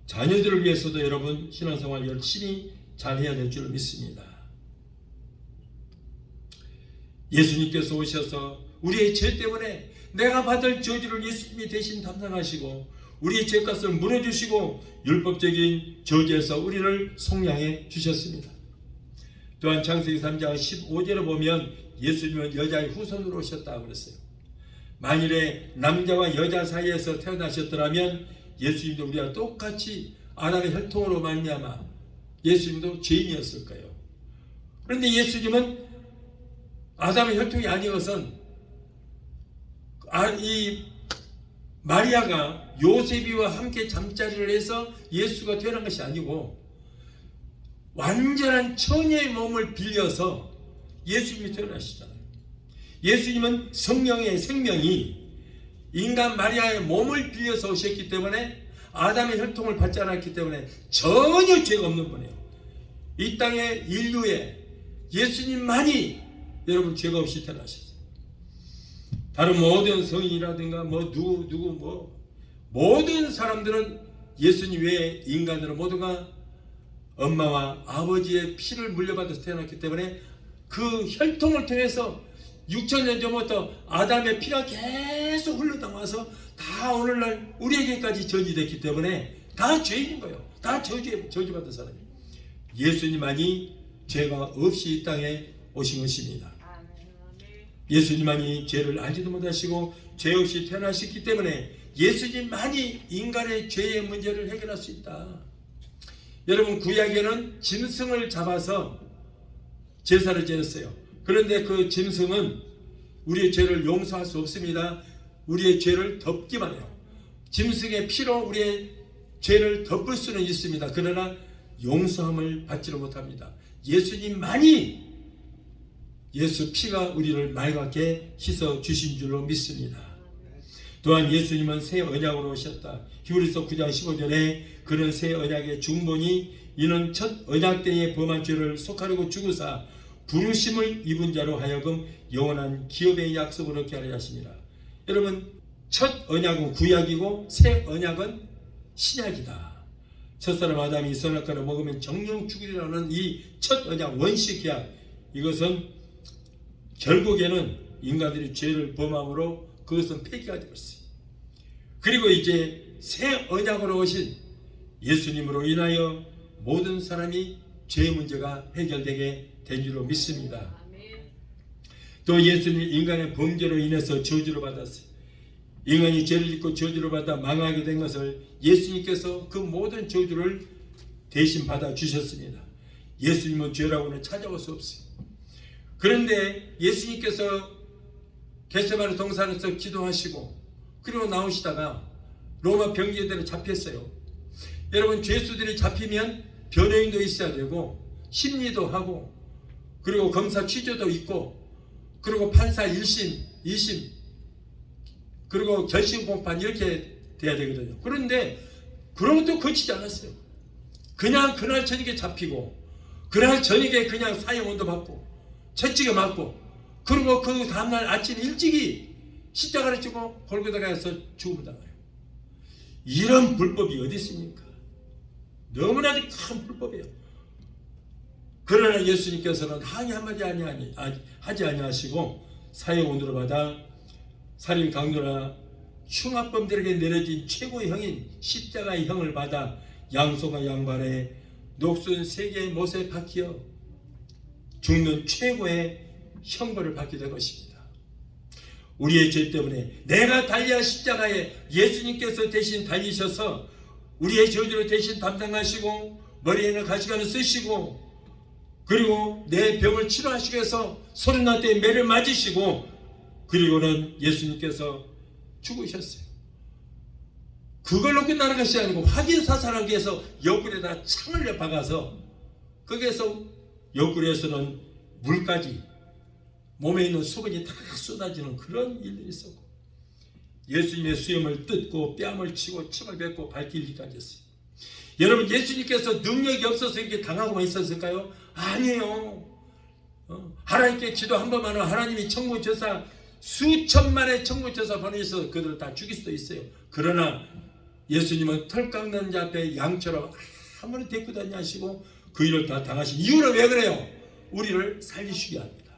자녀들을 위해서도 여러분 신앙생활 열심히 잘 해야 될 줄 믿습니다. 예수님께서 오셔서 우리의 죄 때문에 내가 받을 저주를 예수님이 대신 담당하시고 우리의 죄값을 물어주시고 율법적인 저주에서 우리를 속량해 주셨습니다. 또한 창세기 3장 15절에 보면 예수님은 여자의 후손으로 오셨다고 그랬어요. 만일에 남자와 여자 사이에서 태어나셨더라면 예수님도 우리와 똑같이 아담의 혈통으로 말미암아 예수님도 죄인이었을 거예요. 그런데 예수님은 아담의 혈통이 아니어선 이 마리아가 요셉이와 함께 잠자리를 해서 예수가 태어난 것이 아니고 완전한 처녀의 몸을 빌려서 예수님이 태어나시잖아요. 예수님은 성령의 생명이 인간 마리아의 몸을 빌려서 오셨기 때문에 아담의 혈통을 받지 않았기 때문에 전혀 죄가 없는 분이에요. 이 땅의 인류에 예수님만이 여러분 죄가 없이 태어나셨어요. 다른 모든 성인이라든가 모든 사람들은 예수님 외에 인간들은 모두가 엄마와 아버지의 피를 물려받아서 태어났기 때문에 그 혈통을 통해서 6,000년 전부터 아담의 피가 계속 흘러나와서 다 오늘날 우리에게까지 전이됐기 때문에 다 죄인인 거예요. 다 저주받은 사람이에요. 예수님만이 죄가 없이 이 땅에 오신 것입니다. 예수님만이 죄를 알지도 못하시고 죄 없이 태어나셨기 때문에 예수님만이 인간의 죄의 문제를 해결할 수 있다. 여러분 구약에는 짐승을 잡아서 제사를 지냈어요. 그런데 그 짐승은 우리의 죄를 용서할 수 없습니다. 우리의 죄를 덮기만 해요. 짐승의 피로 우리의 죄를 덮을 수는 있습니다. 그러나 용서함을 받지를 못합니다. 예수님만이 예수 피가 우리를 맑게 씻어 주신 줄로 믿습니다. 또한 예수님은 새 언약으로 오셨다. 히브리서 9장 15절에 그는 새 언약의 중본이 이는 첫 언약 때에 범한 죄를 속하려고 죽으사 부르심을 입은 자로 하여금 영원한 기업의 약속을 얻게 하려 하십니다. 여러분 첫 언약은 구약이고 새 언약은 신약이다. 첫사람 아담이 선악과를 먹으면 정령 죽으리라는 이 첫 언약 원시 계약, 이것은 결국에는 인간들이 죄를 범함으로 그것은 폐기가 되었어요. 그리고 이제 새 언약으로 오신 예수님으로 인하여 모든 사람이 죄의 문제가 해결되게 된 줄로 믿습니다. 또 예수님 인간의 범죄로 인해서 저주를 받았어요. 인간이 죄를 짓고 저주를 받아 망하게 된 것을 예수님께서 그 모든 저주를 대신 받아 주셨습니다. 예수님은 죄라고는 찾아올 수 없어요. 그런데 예수님께서 겟세마네 동산에서 기도하시고 그리고 나오시다가 로마 병기들에 잡혔어요. 여러분 죄수들이 잡히면 변호인도 있어야 되고 심리도 하고 그리고 검사 취조도 있고 그리고 판사 1심, 2심 그리고 결심 공판 이렇게 돼야 되거든요. 그런데 그런 것도 거치지 않았어요. 그냥 그날 저녁에 잡히고 그날 저녁에 그냥 사형원도 받고 채찍에 맞고 그리고 그 다음날 아침 일찍이 십자가를 지고 골고다가에서 죽음을 당해요. 이런 불법이 어디 있습니까? 너무나도 큰 불법이에요. 그러나 예수님께서는 항의 한마디 하지 아니하시고 사형원으로 받아 살인 강도나 흉악범들에게 내려진 최고의 형인 십자가의 형을 받아 양손과 양발에 녹슨 3개의 못에 박혀 죽는 최고의 형벌을 받게 될 것입니다. 우리의 죄 때문에 내가 달려야 십자가에 예수님께서 대신 달리셔서 우리의 저주를 대신 담당하시고 머리에는 가시관을 쓰시고 그리고 내 병을 치료하시기 위해서 30날 매를 맞으시고 그리고는 예수님께서 죽으셨어요. 그걸로 끝나는 것이 아니고 확인사살하기 위해서 옆구리에다 창을 박아서 거기에서 옆구리에서는 물까지 몸에 있는 수분이 다 쏟아지는 그런 일들이 있었고 예수님의 수염을 뜯고 뺨을 치고 침을 뱉고 발길기까지 했어요. 여러분 예수님께서 능력이 없어서 이렇게 당하고만 있었을까요? 아니에요. 하나님께 기도 한 번만 하면 하나님이 천국천사 수천만의 천국천사 보내셔서 그들을 다 죽일 수도 있어요. 그러나 예수님은 털 깎는 자 앞에 양처럼 아무리 데리고 다니시고 그 일을 다 당하신 이유는 왜 그래요? 우리를 살리시게 합니다.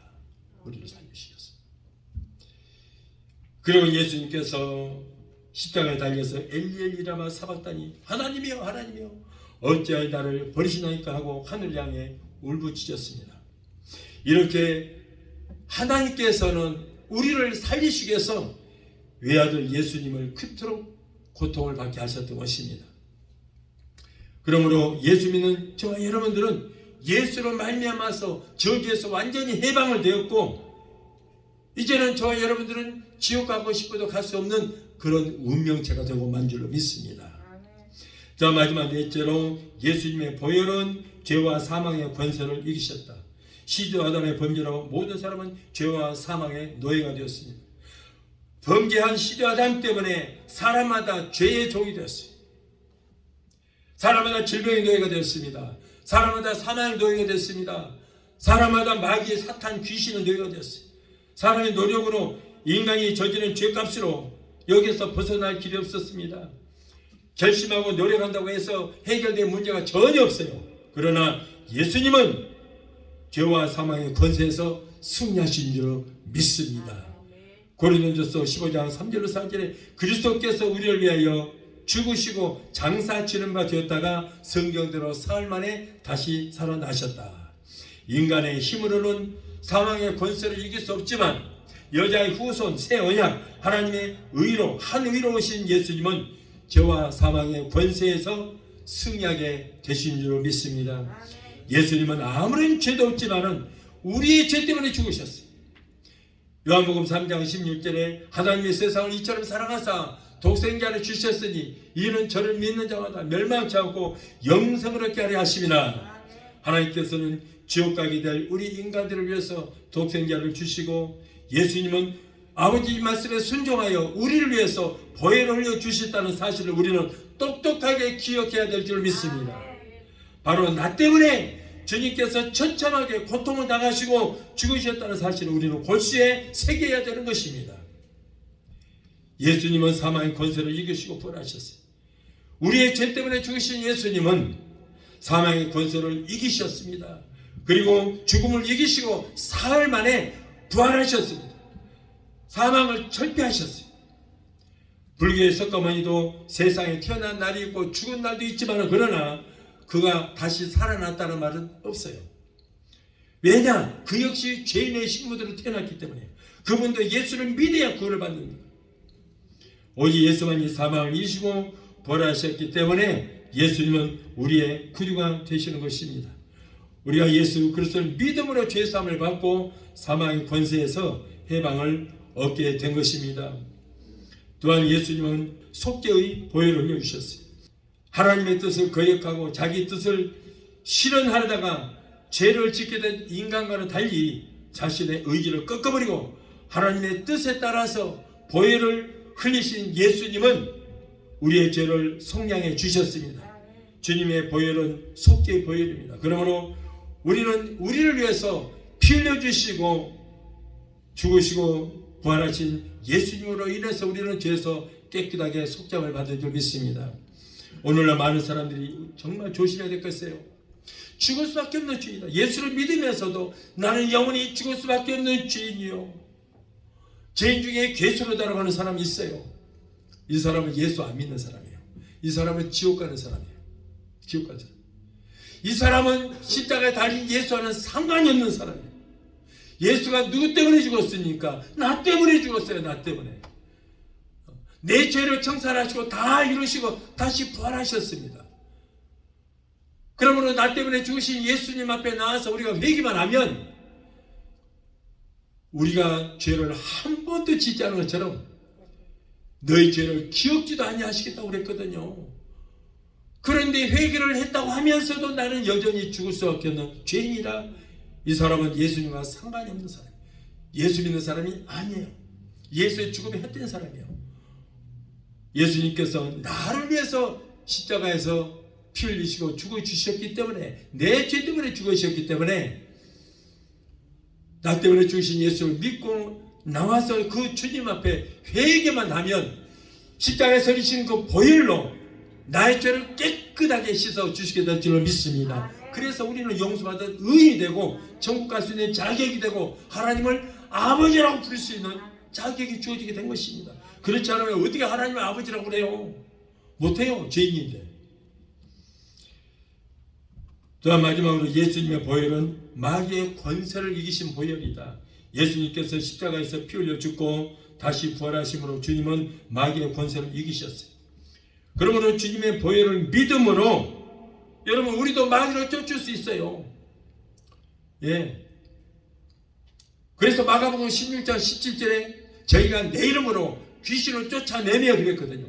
우리를 살리시겠어요. 그리고 예수님께서 십자가에 달려서 엘리엘리라마 사박다니 하나님이여 하나님이여 어찌하여 나를 버리시나이까 하고 하늘 향해 울부짖었습니다. 이렇게 하나님께서는 우리를 살리시기 위해서 외아들 예수님을 그토록 고통을 받게 하셨던 것입니다. 그러므로 예수 믿는 저와 여러분들은 예수로 말미암아서 저주에서 완전히 해방을 되었고 이제는 저와 여러분들은 지옥 가고 싶어도 갈 수 없는 그런 운명체가 되고 만 줄로 믿습니다. 자, 마지막 넷째로 예수님의 보혈은 죄와 사망의 권세를 이기셨다. 시조 아담의 범죄로 모든 사람은 죄와 사망의 노예가 되었습니다. 범죄한 시조 아담 때문에 사람마다 죄의 종이 되었어요. 사람마다 질병의 노예가 되었습니다. 사람마다 사망의 노예가 됐습니다. 사람마다 마귀, 사탄, 귀신의 노예가 되었어요. 사람의 노력으로 인간이 저지른 죄값으로 여기서 벗어날 길이 없었습니다. 결심하고 노력한다고 해서 해결된 문제가 전혀 없어요. 그러나 예수님은 죄와 사망의 권세에서 승리하신 줄 믿습니다. 고린도전서 15장 3절로 4절에 그리스도께서 우리를 위하여 죽으시고 장사 치는 바 되었다가 성경대로 사흘 만에 다시 살아나셨다. 인간의 힘으로는 사망의 권세를 이길 수 없지만 여자의 후손 새 언약 하나님의 의로 한 의로 오신 예수님은 죄와 사망의 권세에서 승리하게 되신 줄 믿습니다. 예수님은 아무런 죄도 없지만은 우리의 죄 때문에 죽으셨어요. 요한복음 3장 16절에 하나님이 세상을 이처럼 사랑하사 독생자를 주셨으니 이는 저를 믿는 자마다 멸망치 않고 영생을 얻게 하려 하심이나 하나님께서는 지옥 가게 될 우리 인간들을 위해서 독생자를 주시고 예수님은 아버지 말씀에 순종하여 우리를 위해서 보혈을 흘려 주셨다는 사실을 우리는 똑똑하게 기억해야 될 줄 믿습니다. 바로 나 때문에 주님께서 처참하게 고통을 당하시고 죽으셨다는 사실을 우리는 골수에 새겨야 되는 것입니다. 예수님은 사망의 권세를 이기시고 부활하셨어요. 우리의 죄 때문에 죽으신 예수님은 사망의 권세를 이기셨습니다. 그리고 죽음을 이기시고 사흘 만에 부활하셨습니다. 사망을 철폐하셨어요. 불교의 석가모니도 세상에 태어난 날이 있고 죽은 날도 있지만 그러나 그가 다시 살아났다는 말은 없어요. 왜냐? 그 역시 죄인의 식물들로 태어났기 때문에 그분도 예수를 믿어야 구원을 받는 거예요. 오직 예수만이 사망을 이기시고 부활하셨기 때문에 예수님은 우리의 구주가 되시는 것입니다. 우리가 예수 그리스도를 믿음으로 죄사함을 받고 사망의 권세에서 해방을 얻게 된 것입니다. 또한 예수님은 속죄의 보혈을 흘려주셨어요. 하나님의 뜻을 거역하고 자기 뜻을 실현하려다가 죄를 짓게 된 인간과는 달리 자신의 의지를 꺾어버리고 하나님의 뜻에 따라서 보혈을 흘리신 예수님은 우리의 죄를 속량해 주셨습니다. 주님의 보혈은 속죄의 보혈입니다. 그러므로 우리는 우리를 위해서 피 흘려주시고 죽으시고 부활하신 예수님으로 인해서 우리는 죄에서 깨끗하게 속죄함을 받은 줄 믿습니다. 오늘날 많은 사람들이 정말 조심해야 될 것이에요. 죽을 수밖에 없는 죄이다. 예수를 믿으면서도 나는 영원히 죽을 수밖에 없는 죄인이요. 죄인 중에 괴수로 달아가는 사람이 있어요. 이 사람은 예수 안 믿는 사람이에요. 이 사람은 지옥 가는 사람이에요. 지옥 가는 사람. 이 사람은 십자가에 달린 예수와는 상관이 없는 사람이에요. 예수가 누구 때문에 죽었습니까? 나 때문에 죽었어요. 나 때문에. 내 죄를 청산하시고 다 이루시고 다시 부활하셨습니다. 그러므로 나 때문에 죽으신 예수님 앞에 나와서 우리가 회개만 하면 우리가 죄를 한 번도 짓지 않은 것처럼 너희 죄를 기억지도 아니하시겠다고 그랬거든요. 그런데 회개를 했다고 하면서도 나는 여전히 죽을 수 없겠는 죄인이라. 이 사람은 예수님과 상관이 없는 사람이에요. 예수 믿는 사람이 아니에요. 예수의 죽음에 헛된 사람이에요. 예수님께서 나를 위해서 십자가에서 피 흘리시고 죽어주셨기 때문에, 내 죄 때문에 죽으셨기 때문에 나 때문에 죽으신 예수를 믿고 나와서 그 주님 앞에 회개만 하면 십자가에 서리신 그 보혈로 나의 죄를 깨끗하게 씻어 주시게 될 줄로 믿습니다. 그래서 우리는 용서받은 의인이 되고 천국 갈 수 있는 자격이 되고 하나님을 아버지라고 부를 수 있는 자격이 주어지게 된 것입니다. 그렇지 않으면 어떻게 하나님을 아버지라고 그래요? 못해요. 죄인인데. 자, 마지막으로 예수님의 보혈은 마귀의 권세를 이기신 보혈이다. 예수님께서 십자가에서 피 흘려 죽고 다시 부활하심으로 주님은 마귀의 권세를 이기셨어요. 그러므로 주님의 보혈을 믿음으로 여러분 우리도 마귀를 쫓을 수 있어요. 예. 그래서 마가복음 16장 17절에 저희가 내 이름으로 귀신을 쫓아내며 그랬거든요.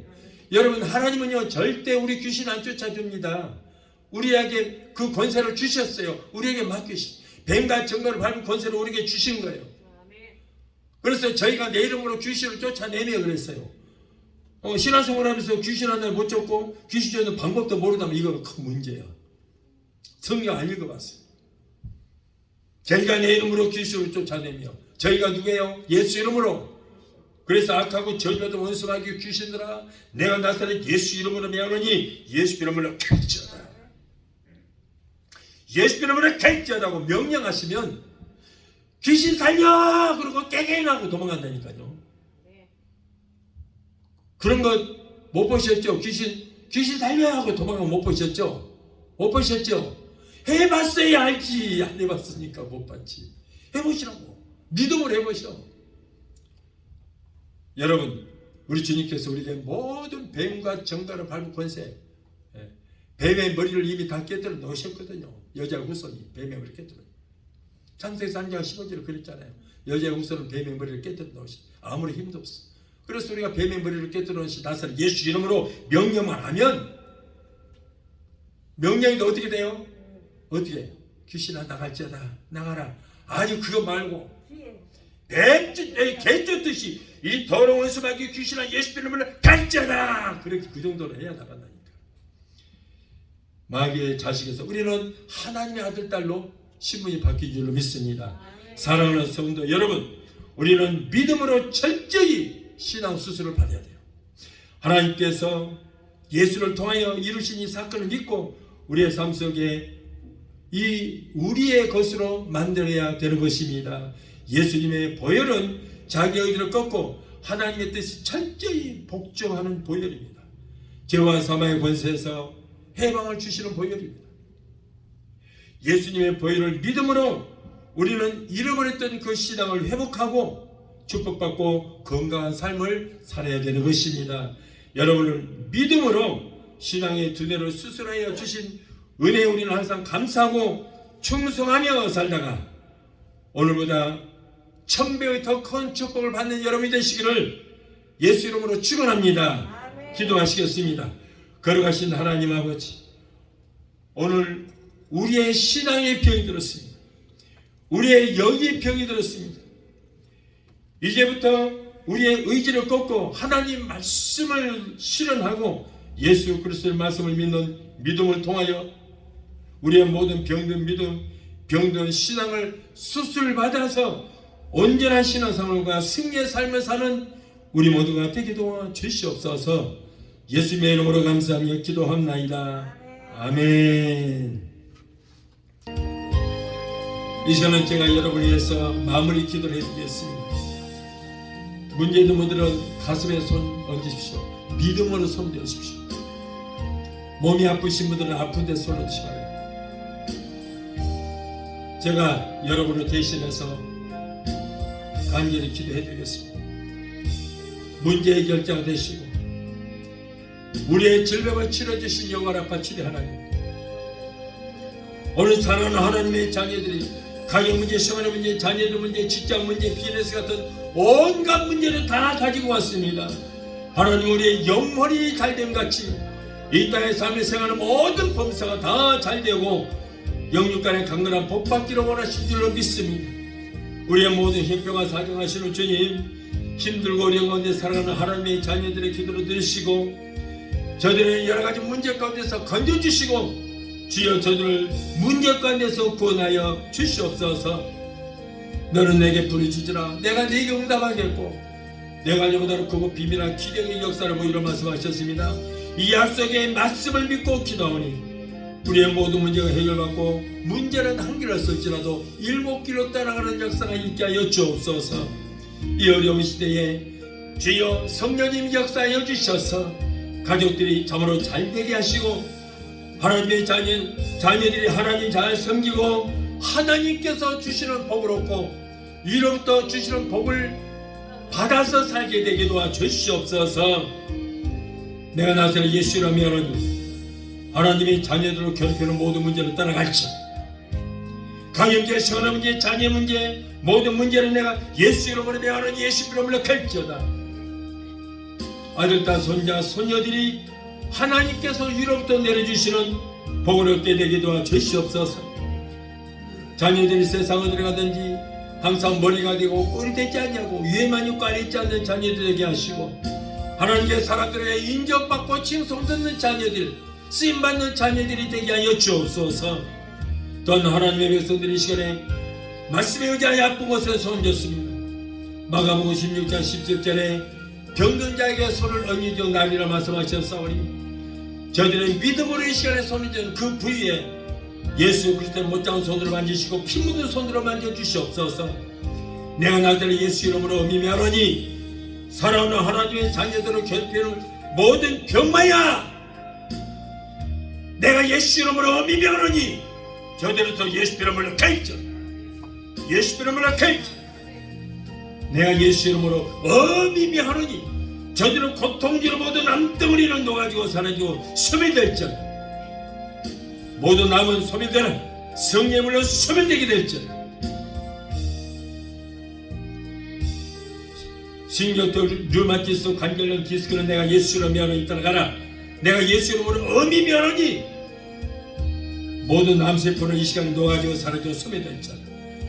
여러분 하나님은요 절대 우리 귀신 안 쫓아줍니다. 우리에게 그 권세를 주셨어요. 우리에게 맡기신 뱀과 정갈을 밟은 권세를 우리에게 주신 거예요. 그래서 저희가 내 이름으로 귀신을 쫓아내며 그랬어요. 신앙생활 하면서 귀신 하나를 못 쫓고 귀신 쫓는 방법도 모르다면 이거 큰 문제야. 성경 안 읽어봤어요. 저희가 내 이름으로 귀신을 쫓아내며, 저희가 누구예요? 예수 이름으로. 그래서 악하고 저주받은 원수마귀 귀신들아 내가 나사렛 예수 이름으로 명하노니 예수 이름으로 갈지어다. 예수 이름으로 갈지어다고 명령하시면 귀신 살려! 그러고 깨갱하고 도망간다니까요. 그런 것 못 보셨죠? 귀신 살려! 하고 도망가고 못 보셨죠? 못 보셨죠? 해봤어야 알지. 안 해봤으니까 못 봤지. 해보시라고. 믿음으로 해보셔. 여러분, 우리 주님께서 우리에게 모든 뱀과 정갈을 밟은 권세, 뱀의 머리를 이미 다 깨뜨려 놓으셨거든요. 여자의 후손이 뱀의 머리를 깨뜨려. 창세기 3장 15절에 그랬잖아요. 여자의 후손은 뱀의 머리를 깨뜨려 놓으셨. 아무리 힘도 없어. 그래서 우리가 뱀의 머리를 깨뜨려 놓으신 나사렛 예수 이름으로 명령만 하면, 명령이 어떻게 돼요? 어떻게 해요? 귀신아 나갈지어다. 나가라. 아니 그거 말고 개 쫓듯이 이 더러운 원수마귀 귀신아 예수 이름으로 갈지어다. 그렇게 그 정도로 해야 나간다니까. 마귀의 자식에서 우리는 하나님의 아들 딸로 신분이 바뀐 줄로 믿습니다. 사랑하는 성도 여러분, 우리는 믿음으로 철저히 신앙 수술을 받아야 돼요. 하나님께서 예수를 통하여 이루신 이 사건을 믿고 우리의 삶 속에 이 우리의 것으로 만들어야 되는 것입니다. 예수님의 보혈은 자기 의지를 꺾고 하나님의 뜻이 철저히 복종하는 보혈입니다. 죄와 사망의 권세에서 해방을 주시는 보혈입니다. 예수님의 보혈을 믿음으로 우리는 잃어버렸던 그 신앙을 회복하고 축복받고 건강한 삶을 살아야 되는 것입니다. 여러분을 믿음으로 신앙의 두뇌를 수술하여 주신 은혜에 우리는 항상 감사하고 충성하며 살다가 오늘보다 1000배의 더 큰 축복을 받는 여러분이 되시기를 예수 이름으로 축원합니다. 기도하시겠습니다. 걸어가신 하나님 아버지, 오늘 우리의 신앙의 병이 들었습니다. 우리의 영의 병이 들었습니다. 이제부터 우리의 의지를 꺾고 하나님 말씀을 실현하고 예수 그리스도의 말씀을 믿는 믿음을 통하여 우리의 모든 병든 믿음, 병든 신앙을 수술받아서 온전한 신앙생활과 승리의 삶을 사는 우리 모두가 되게 도와주시옵소서. 예수님의 이름으로 감사하며 기도합나이다. 아멘. 이 시간은 제가 여러분을 위해서 마무리 기도를 해드리겠습니다. 문제 있는 분들은 가슴에 손 얹으십시오. 믿음으로 손대십시오. 몸이 아프신 분들은 아픈 데 손을 드시기 바랍니다. 제가 여러분을 대신해서 간절히 기도해 드리겠습니다. 문제 해결자가 되시고 우리의 질병을 치러주신 영원한 아빠치리 하나님, 오늘 사랑하는 하나님의 자녀들이 가정 문제, 생활 문제, 자녀들 문제, 직장 문제, 비즈니스 같은 온갖 문제를 다 가지고 왔습니다. 하나님, 우리의 영혼이 잘됨 같이 이 땅의 삶의 생활은 모든 범사가 다 잘되고 영육간의 강건한 복받기를 원하신 줄로 믿습니다. 우리의 모든 형평과 사정하시는 주님, 힘들고 어려운 가운데 살아가는 하나님의 자녀들의 기도를 들으시고 저들의 여러가지 문제 가운데서 건져주시고 주여 저들을 문제 가운데서 구원하여 주시옵소서. 너는 내게 부르짖으라 내가 네게 응답하겠고 내가 알려보다는 크고 비밀한 기적의 역사를 보이러 말씀하셨습니다. 이 약속의 말씀을 믿고 기도하오니 우리의 모든 문제가 해결받고 문제는 한 길을 쓸지라도 7길로 따라가는 역사가 있게 하여 주옵소서. 이 어려운 시대에 주여 성령님 역사하여 주셔서 가족들이 참으로 잘되게 하시고 하나님의 자녀들이 하나님 잘 섬기고 하나님께서 주시는 복을 얻고 이로부터 주시는 복을 받아서 살게 되게 도와주시옵소서. 내가 나서는 예수라며 하나님의 자녀들을 괴롭히는 모든 문제를 떠나갈지 가정문제, 생활 문제, 자녀 문제 모든 문제는 내가 예수 이름으로 명하는 예수 이름으로 갈지어다. 아들, 딸, 손자, 손녀들이 하나님께서 위로부터 내려주시는 복을 얻게 되게 도와주시옵소서. 자녀들이 세상을 들어가든지 항상 머리가 되고 꼴이 되지 않냐고 위에만 있고 아래 있지 않는 자녀들에게 하시고 하나님의 사람들에게 인정받고 칭송받는 자녀들, 쓰임받는 자녀들이 되게 하여 주옵소서. 또한 하나님의 백성들이 이 시간에 말씀에 의지하여 아픈 곳에 손졌습니다. 마가복음 16장 17절에 병든 자에게 손을 얹어줘 나리라 말씀하셨사오니 저들은 믿음으로 이 시간에 손을 얹은 그 부위에 예수 그리스도의 못장은 손으로 만지시고 피 묻은 손으로 만져주시옵소서. 내가 나들의 예수 이름으로 의미하노니 사랑하는 하나님의 자녀들을 괴롭히는 모든 병마야 내가 예수 이름으로 의미하노니 저들부터 예수 이름으로 갈지어다. 예수 이름으로 갈지어다. 내가 예수 이름으로 어미미하노니 저들은 고통지로 모든 암덩어리를 녹아지고 사라지고 소멸될지어다. 모든 남은 소멸되는 성령의 물로 소멸되게 될지어다. 신경통 류마티스 관절염 디스크는 내가 예수 이름으로 미하노니 따라가라. 내가 예수 이름으로 어미미하노니 모든 암세포는 이 시간에 녹아지고 사라지고 소멸될지어다.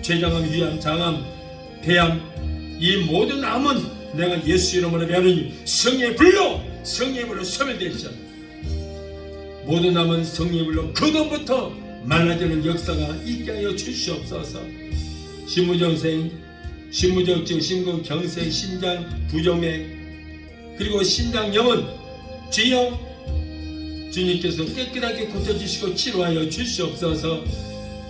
췌장암, 위암, 장암, 폐암 이 모든 암은 내가 예수 이름으로 명하노니 성령의 불로 소멸될지어다. 모든 암은 성령의 불로 그동부터 말라지는 역사가 있게 하여 주시옵소서. 신무정생, 신무정증, 심근경색, 심장 부정맥 그리고 심장염은 주여 주님께서 깨끗하게 고쳐주시고 치료하여 주시옵소서.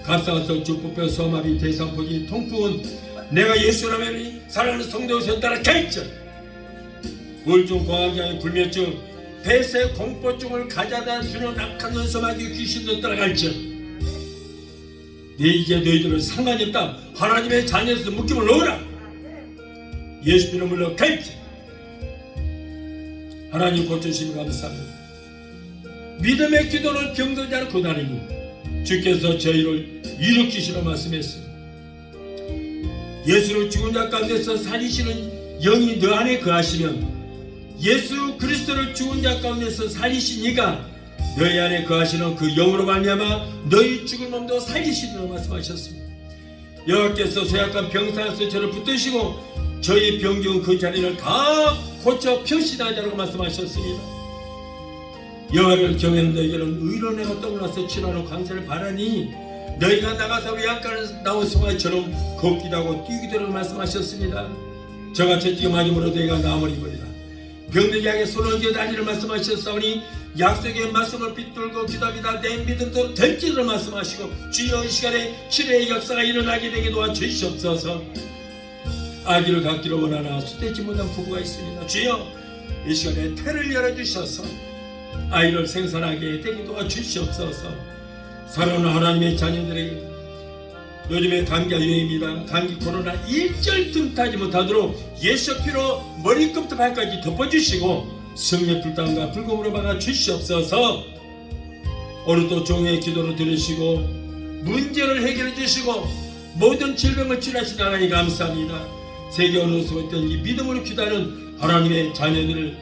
갑상선, 주부뼈, 소마비, 대상포진, 통풍은 내가 예수라면 사랑하는 성도에서 따라 갈지어다. 우울증, 공황장애, 불면증, 폐쇄, 공포증을 가져다 주는 악한 연소마귀 귀신도 따라갈지어다. 네 이제 너희들은 상관이 없다. 하나님의 자녀에서 묶임을 놓으라. 예수 이름으로 갈지어다. 하나님 고쳐주시면 감사합니다. 믿음의 기도는 병들지 않고 고난이니 주께서 저희를 일으키시라 말씀했습니다. 예수를 죽은 자 가운데서 살리시는 영이 너 안에 거하시면 예수 그리스도를 죽은 자 가운데서 살리신 이가 너희 안에 거하시는 그 영으로 말미암아 너희 죽은 몸도 살리시리라 말씀하셨습니다. 여호와께서 쇠약한 병상에서 저를 붙드시고 저희 병중 그 자리를 다 고쳐 평신하자라고 말씀하셨습니다. 여호와를 경외하는 너희들은 의로 내가 떠올라서 치료하는 광세를 바라니 너희가 나가서 외양간에 나온 송아지처럼 걷기도 하고 뛰기도 하고 말씀하셨습니다. 저같이 지금 아니므로 너희가 나음을 입으리라. 병든 자에게 손을 얹어 다니를 말씀하셨사오니 약속의 말씀을 붙들고 기도합니다. 내 믿음도 될지를 말씀하시고 주여 이 시간에 치료의 역사가 일어나게 되게 도와주시옵소서. 아기를 갖기를 원하나 수대지 못한 부부가 있습니다. 주여 이 시간에 태를 열어주셔서 아이를 생산하게 되게 도와주시옵소서. 사랑하는 하나님의 자녀들에게 요즘에 감기가 유행입니다. 감기 코로나 일절 틈타지 못하도록 예수 피로 머리끝부터 발까지 덮어주시고 성령 불땀과 불금으로 막아 주시옵소서. 오늘도 종의 기도를 들으시고 문제를 해결해 주시고 모든 질병을 치료하신 하나님 감사합니다. 세계 어느 곳이든지 믿음으로 기도하는 하나님의 자녀들을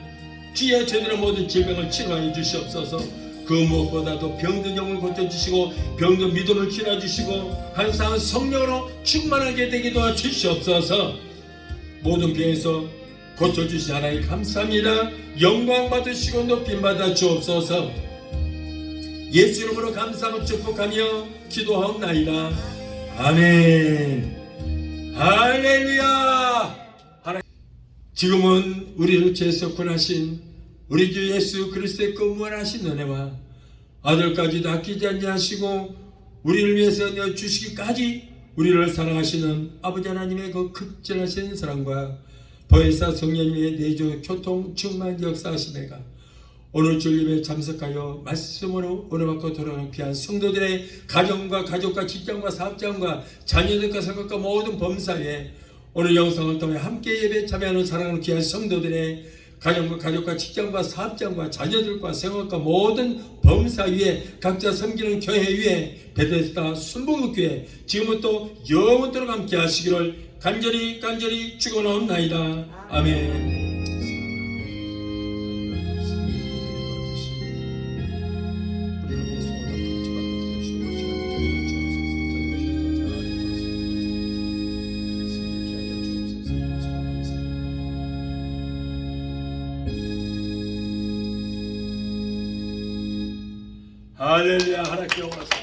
주의 제대로 모든 질병을 치료하여 주시옵소서. 그 무엇보다도 병든 영을 고쳐주시고 병든 믿음을 치료해주시고 항상 성령으로 충만하게 되게 도와주시옵소서. 모든 병에서 고쳐주신 하나님 감사합니다. 영광 받으시고 높임 받아 주옵소서. 예수 이름으로 감사하고 축복하며 기도하옵나이다. 아멘. 할렐루야. 지금은 우리를 재석훈하신 우리 주 예수 그리스도의 그 무한하신 은혜와 아들까지도 아끼지 아니하시고 우리를 위해서 내어주시기까지 우리를 사랑하시는 아버지 하나님의 그 극진하신 사랑과 보혜사 성령님의 내조 교통 충만 역사하시매가 오늘 주님에 참석하여 말씀으로 은혜받고 돌아가는 귀한 성도들의 가정과 가족과 직장과 사업장과 자녀들과 생각과 모든 범사에 오늘 영상을 통해 함께 예배 참여하는 사랑하는 귀한 성도들의 가정과 가족과 직장과 사업장과 자녀들과 생활과 모든 범사 위에 각자 섬기는 교회 위에 베데스다 순복음교회 지금부터 영원토록 함께 하시기를 간절히 축원하옵나이다. 아멘. 할렐루야. 하나님께 영광.